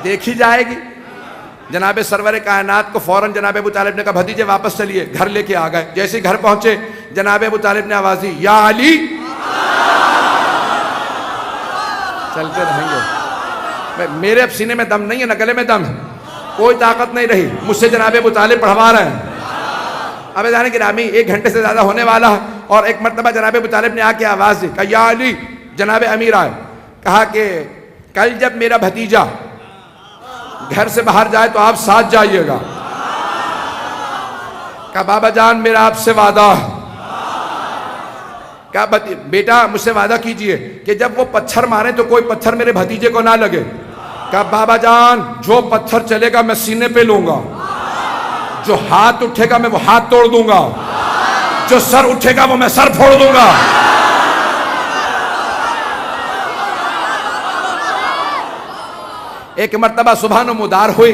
دیکھی جائے گی. جناب سرور کائنات کو فوراً جناب ابو طالب نے کہا بھتیجے واپس چلیے. گھر لے کے آ گئے. جیسے گھر پہنچے جناب ابو طالب نے آواز دی یا علی. چلتے رہیں گے, میرے اب سینے میں دم نہیں ہے, نہ گلے میں دم ہے, کوئی طاقت نہیں رہی, مجھ سے جناب ابو طالب پڑھوا رہے ہیں. اب جانے کہ رامی 1 گھنٹے سے زیادہ ہونے والا ہے, اور ایک مرتبہ جناب ابو طالب نے آ کے آواز دی, کہا یا علی. جناب امیر آئے, کہا کہ کل جب میرا بھتیجا گھر سے باہر جائے تو آپ ساتھ جائیے گا. کہا بابا جان میرا آپ سے وعدہ ہے. کہا بیٹا مجھ سے وعدہ کیجئے کہ جب وہ پتھر مارے تو کوئی پتھر میرے بھتیجے کو نہ لگے. کہا بابا جان جو پتھر چلے گا میں سینے پہ لوں گا, جو ہاتھ اٹھے گا میں وہ ہاتھ توڑ دوں گا, جو سر اٹھے گا وہ میں سر پھوڑ دوں گا. ایک مرتبہ سبحان و مدار ہوئی,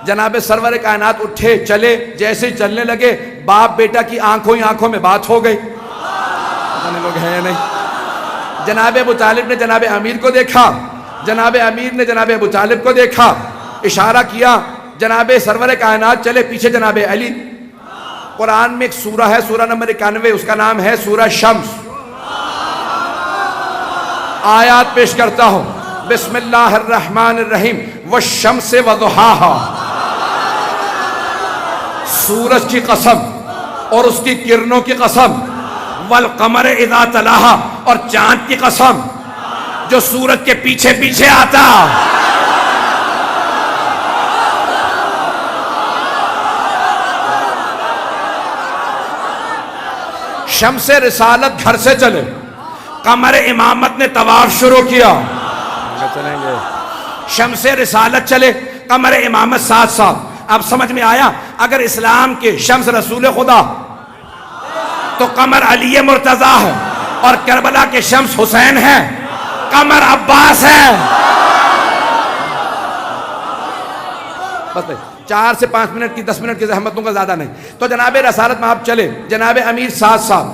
جناب سرور کائنات اٹھے چلے, جیسے چلنے لگے باپ بیٹا کی آنکھوں ہی آنکھوں میں بات ہو گئی. لوگ ہیں یا نہیں. جناب ابو طالب نے جناب امیر کو دیکھا, جناب امیر نے جناب ابو طالب کو دیکھا, اشارہ کیا, جناب سرور کائنات چلے پیچھے جناب علی. قرآن میں ایک سورہ ہے, سورہ نمبر 91, اس کا نام ہے سورہ شمس. آیات پیش کرتا ہوں. بسم اللہ الرحمن الرحیم. والشمس وضحاہا, سورج کی قسم اور اس کی کرنوں کی قسم. والقمر اذا تلاہا, اور چاند کی قسم جو سورج کے پیچھے پیچھے آتا. شمس رسالت گھر سے چلے, قمر امامت نے طواف شروع کیا. چلیں گے. شمس رسالت چلے, قمر امامت ساتھ ساتھ. اب سمجھ میں آیا, اگر اسلام کے شمس رسول خدا تو قمر علی مرتضیٰ ہے, اور کربلا کے شمس حسین ہے, قمر عباس ہے. بس 4 سے 5 منٹ کی 10 منٹ کی زحمتوں کا زیادہ نہیں. تو جناب رسالت میں آپ چلے, جناب امیر ساتھ ساتھ.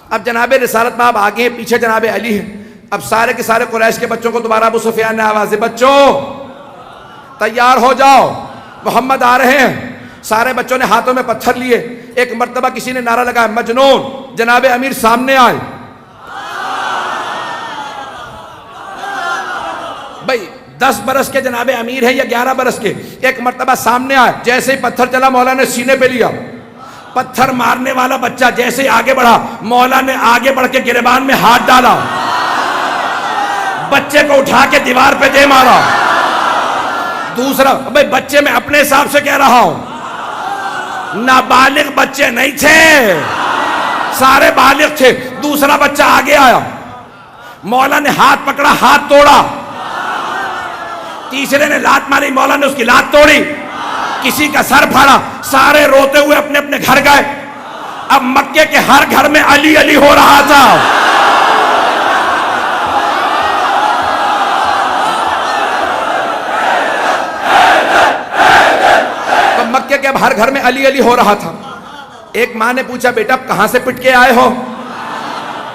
اب جناب رسالت میں آپ آگے پیچھے جناب علی ہے. اب سارے کے سارے قریش کے بچوں کو دوبارہ ابو سفیان نے آواز دی, بچوں تیار ہو جاؤ, محمد آ رہے ہیں. سارے بچوں نے ہاتھوں میں پتھر لیے. ایک مرتبہ کسی نے نعرہ لگایا مجنون. جناب امیر سامنے آئے. بھائی 10 برس کے جناب امیر ہیں یا 11 برس کے. ایک مرتبہ سامنے آئے, جیسے ہی پتھر چلا مولا نے سینے پہ لیا. پتھر مارنے والا بچہ جیسے ہی آگے بڑھا, مولا نے آگے بڑھ کے گریبان میں ہاتھ ڈالا, بچے کو اٹھا کے دیوار پہ دے مارا. دوسرا, بھئی بچے میں اپنے حساب سے کہہ رہا ہوں, نابالغ بچے نہیں تھے, سارے بالغ تھے. دوسرا بچہ آگے آیا, مولا نے ہاتھ پکڑا, ہاتھ توڑا. تیسرے نے لات ماری, مولا نے اس کی لات توڑی. کسی کا سر پھاڑا. سارے روتے ہوئے اپنے اپنے گھر گئے. اب مکے کے ہر گھر میں علی علی ہو رہا تھا. مکے کے اب ہر گھر میں علی علی ہو رہا تھا. ایک ماں نے پوچھا بیٹا کہاں سے پٹ کے آئے ہو؟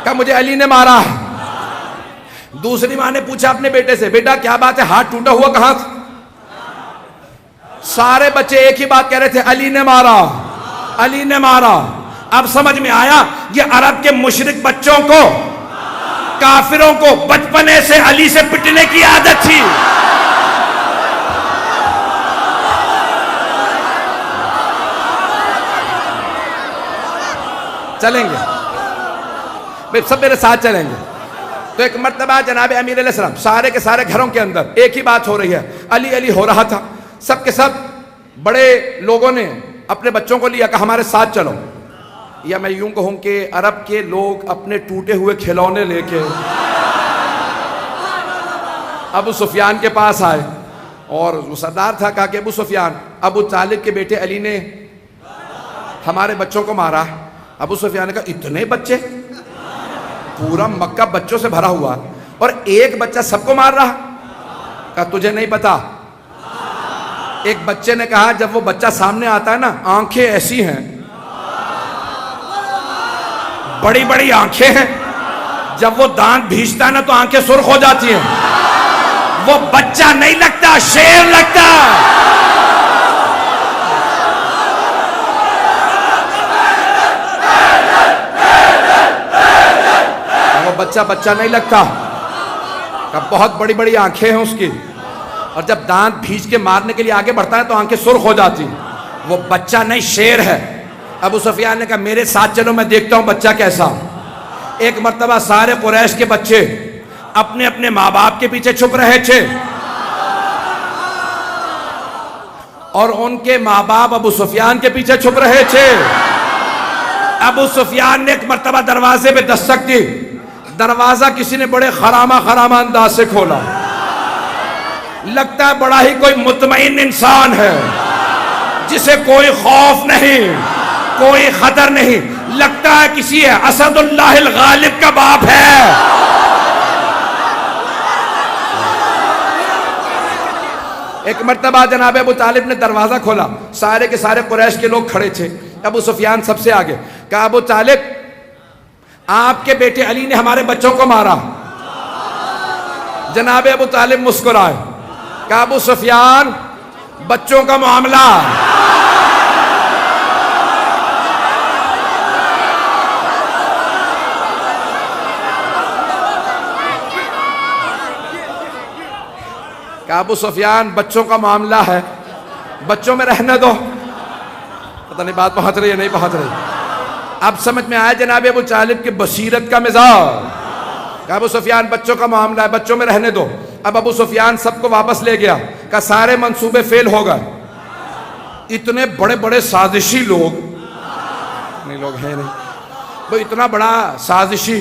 کہا مجھے علی نے مارا. دوسری ماں نے پوچھا اپنے بیٹے سے, بیٹا کیا بات ہے, ہاتھ ٹوٹا ہوا کہاں سے؟ سارے بچے ایک ہی بات کہہ رہے تھے, علی نے مارا, علی نے مارا. اب سمجھ میں آیا, یہ عرب کے مشرک بچوں کو, کافروں کو بچپنے سے علی سے پٹنے کی عادت تھی. چلیں گے بھئی, سب میرے ساتھ چلیں گے. تو ایک مرتبہ جناب امیر علیہ السلام, سارے کے سارے گھروں کے اندر ایک ہی بات ہو رہی ہے, علی علی ہو رہا تھا. سب کے سب بڑے لوگوں نے اپنے بچوں کو لیا کہ ہمارے ساتھ چلو. یا میں یوں کہوں کہ عرب کے لوگ اپنے ٹوٹے ہوئے کھلونے لے کے ابو سفیان کے پاس آئے, اور وہ سردار تھا. کہا کہ ابو سفیان, ابو طالب کے بیٹے علی نے ہمارے بچوں کو مارا. ابو سفیان نے کہا اتنے بچے, پورا مکہ بچوں سے بھرا ہوا, اور ایک بچہ سب کو مار رہا. کہا تجھے نہیں پتا, ایک بچے نے کہا جب وہ بچہ سامنے آتا ہے نا آنکھیں ایسی ہیں بڑی بڑی آنکھیں ہیں جب وہ دانت بھیجتا ہے نا تو آنکھیں سرخ ہو جاتی ہیں وہ بچہ نہیں لگتا شیر لگتا وہ بچہ نہیں لگتا بہت بڑی بڑی آنکھیں ہیں اس کی اور جب دانت بھیج کے مارنے کے لیے آگے بڑھتا ہے تو آنکھیں سرخ ہو جاتی ہیں وہ بچہ نہیں شیر ہے ابو سفیان نے کہا میرے ساتھ چلو میں دیکھتا ہوں بچہ کیسا ایک مرتبہ سارے قریش کے بچے اپنے اپنے ماں باپ کے پیچھے چھپ رہے تھے اور ان کے ماں باپ ابو سفیان کے پیچھے چھپ رہے تھے ابو سفیان نے ایک مرتبہ دروازے پہ دستک دی دروازہ کسی نے بڑے خرامہ انداز سے کھولا لگتا ہے بڑا ہی کوئی مطمئن انسان ہے جسے کوئی خوف نہیں کوئی خطر نہیں لگتا ہے کسی ہے اسد اللہ الغالب کا باپ ہے ایک مرتبہ جناب ابو طالب نے دروازہ کھولا سارے کے سارے قریش کے لوگ کھڑے تھے ابو سفیان سب سے آگے کہا ابو طالب آپ کے بیٹے علی نے ہمارے بچوں کو مارا جناب ابو طالب مسکرائے کہا ابو سفیان بچوں کا معاملہ کہا ابو سفیان بچوں کا معاملہ ہے بچوں میں رہنے دو پتہ نہیں بات پہنچ رہی ہے نہیں پہنچ رہی اب سمجھ میں آیا جناب ابو طالب کے بصیرت کا مزاج کہا ابو سفیان بچوں کا معاملہ ہے بچوں میں رہنے دو اب ابو سفیان سب کو واپس لے گیا کہ سارے منصوبے فیل ہو گئے اتنے بڑے بڑے سازشی لوگ ہیں نہیں وہ اتنا بڑا سازشی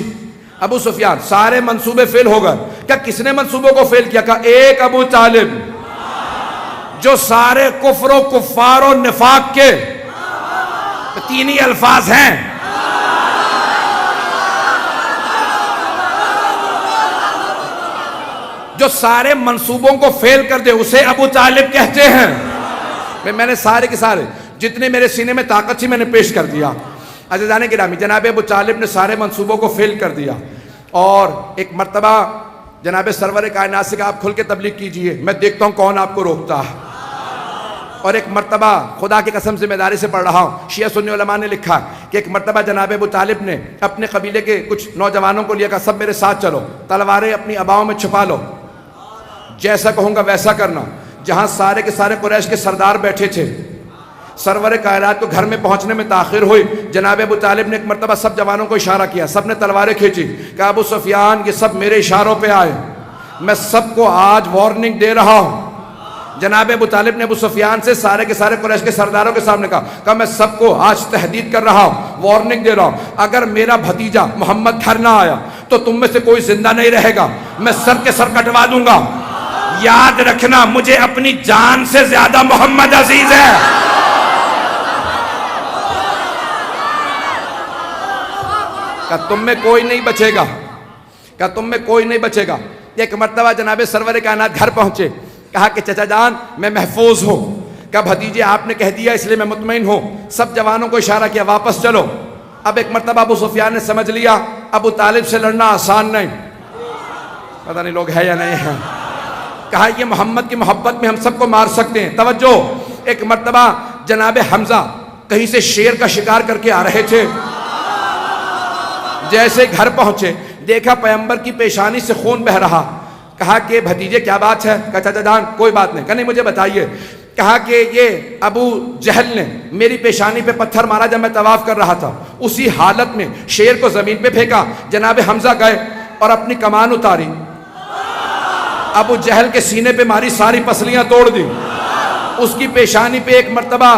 ابو سفیان سارے منصوبے فیل ہو گئے کیا کس نے منصوبوں کو فیل کیا کہا ایک ابو طالب جو سارے کفر و کفار و نفاق کے تین ہی الفاظ ہیں جو سارے منصوبوں کو فیل کر دے اسے ابو طالب کہتے ہیں میں نے سارے کے سارے جتنے میرے سینے میں طاقت تھی میں نے پیش کر دیا عزیزان گرامی جناب ابو طالب نے سارے منصوبوں کو فیل کر دیا اور ایک مرتبہ جناب سرور کائنات سے کہا آپ کھل کے تبلیغ کیجئے میں دیکھتا ہوں کون آپ کو روکتا ہے اور ایک مرتبہ خدا کی قسم ذمہ داری سے پڑھ رہا ہوں شیعہ سنی علماء نے لکھا کہ ایک مرتبہ جناب ابو طالب نے اپنے قبیلے کے کچھ نوجوانوں کو لیا کہا سب میرے ساتھ چلو تلواریں اپنی اباؤں میں چھپا لو جیسا کہوں گا ویسا کرنا جہاں سارے کے سارے قریش کے سردار بیٹھے تھے سرور کائنات کو گھر میں پہنچنے میں تاخیر ہوئی جناب ابو طالب نے ایک مرتبہ سب جوانوں کو اشارہ کیا سب نے تلواریں کھینچی کہا ابو سفیان یہ سب میرے اشاروں پہ آئے میں سب کو آج وارننگ دے رہا ہوں جناب ابو طالب نے ابو سفیان سے سارے کے سارے قریش کے سرداروں کے سامنے کہا میں سب کو آج تحدید کر رہا ہوں وارننگ دے رہا ہوں اگر میرا بھتیجا محمد گھر نہ آیا تو تم میں سے کوئی زندہ نہیں رہے گا میں سر کے سر کٹوا دوں گا یاد رکھنا مجھے اپنی جان سے زیادہ محمد عزیز ہے کہ تم میں کوئی نہیں بچے گا کہ تم میں کوئی نہیں بچے گا ایک مرتبہ جناب سرور کائنات گھر پہنچے کہا کہ چچا جان میں محفوظ ہوں کہ بھتیجے آپ نے کہہ دیا اس لیے میں مطمئن ہوں سب جوانوں کو اشارہ کیا واپس چلو اب ایک مرتبہ ابو سفیان نے سمجھ لیا ابو طالب سے لڑنا آسان نہیں پتہ نہیں لوگ ہے یا نہیں ہے کہا یہ محمد کی محبت میں ہم سب کو مار سکتے ہیں توجہ ایک مرتبہ جناب حمزہ کہیں سے شیر کا شکار کر کے آ رہے تھے جیسے گھر پہنچے دیکھا پیغمبر کی پیشانی سے خون بہ رہا کہا کہ بھتیجے کیا بات ہے کہا چچا جان کوئی بات نہیں کہا نہیں مجھے بتائیے کہا کہ یہ ابو جہل نے میری پیشانی پہ پتھر مارا جب میں طواف کر رہا تھا اسی حالت میں شیر کو زمین پہ پھینکا جناب حمزہ گئے اور اپنی کمان اتاری ابو جہل کے سینے پہ ماری ساری پسلیاں توڑ دی اس کی پیشانی پہ ایک مرتبہ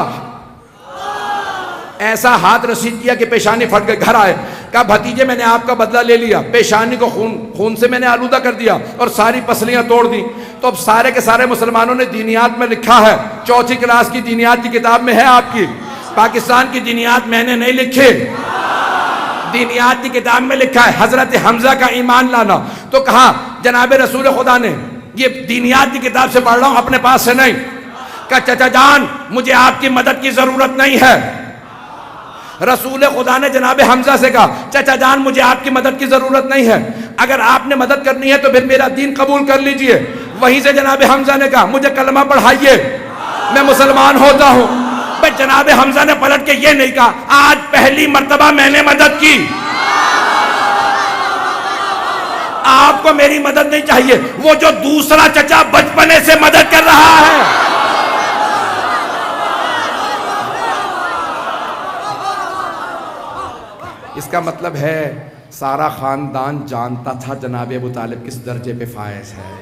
ایسا ہاتھ رسید کیا کہ پیشانی پھٹ گئی گھر آئے کہا بھتیجے میں نے آپ کا بدلہ لے لیا پیشانی کو خون سے میں نے آلودہ کر دیا اور ساری پسلیاں توڑ دی تو اب سارے کے سارے مسلمانوں نے دینیات میں لکھا ہے 4th کلاس کی دینیات کی کتاب میں ہے آپ کی پاکستان کی دینیات میں نے نہیں لکھے دینیات کی کتاب میں لکھا ہے حضرت حمزہ کا ایمان لانا تو کہا جناب رسول خدا نے یہ دینیات کی کتاب سے پڑھ رہا ہوں اپنے پاس سے نہیں کہ چچا جان مجھے آپ کی مدد کی ضرورت نہیں ہے. رسول خدا نے جناب حمزہ سے کہا چچا جان مجھے آپ کی مدد کی ضرورت نہیں ہے, اگر آپ نے مدد کرنی ہے تو پھر میرا دین قبول کر لیجئے. وہیں سے جناب حمزہ نے کہا مجھے کلمہ پڑھائیے, میں مسلمان ہوتا ہوں. بھئی جناب حمزہ نے پلٹ کے یہ نہیں کہا آج پہلی مرتبہ میں نے مدد کی, آپ کو میری مدد نہیں چاہیے. وہ جو دوسرا چچا بچپنے سے مدد کر رہا ہے, اس کا مطلب ہے سارا خاندان جانتا تھا جناب ابو طالب کس درجے پہ فائز ہے.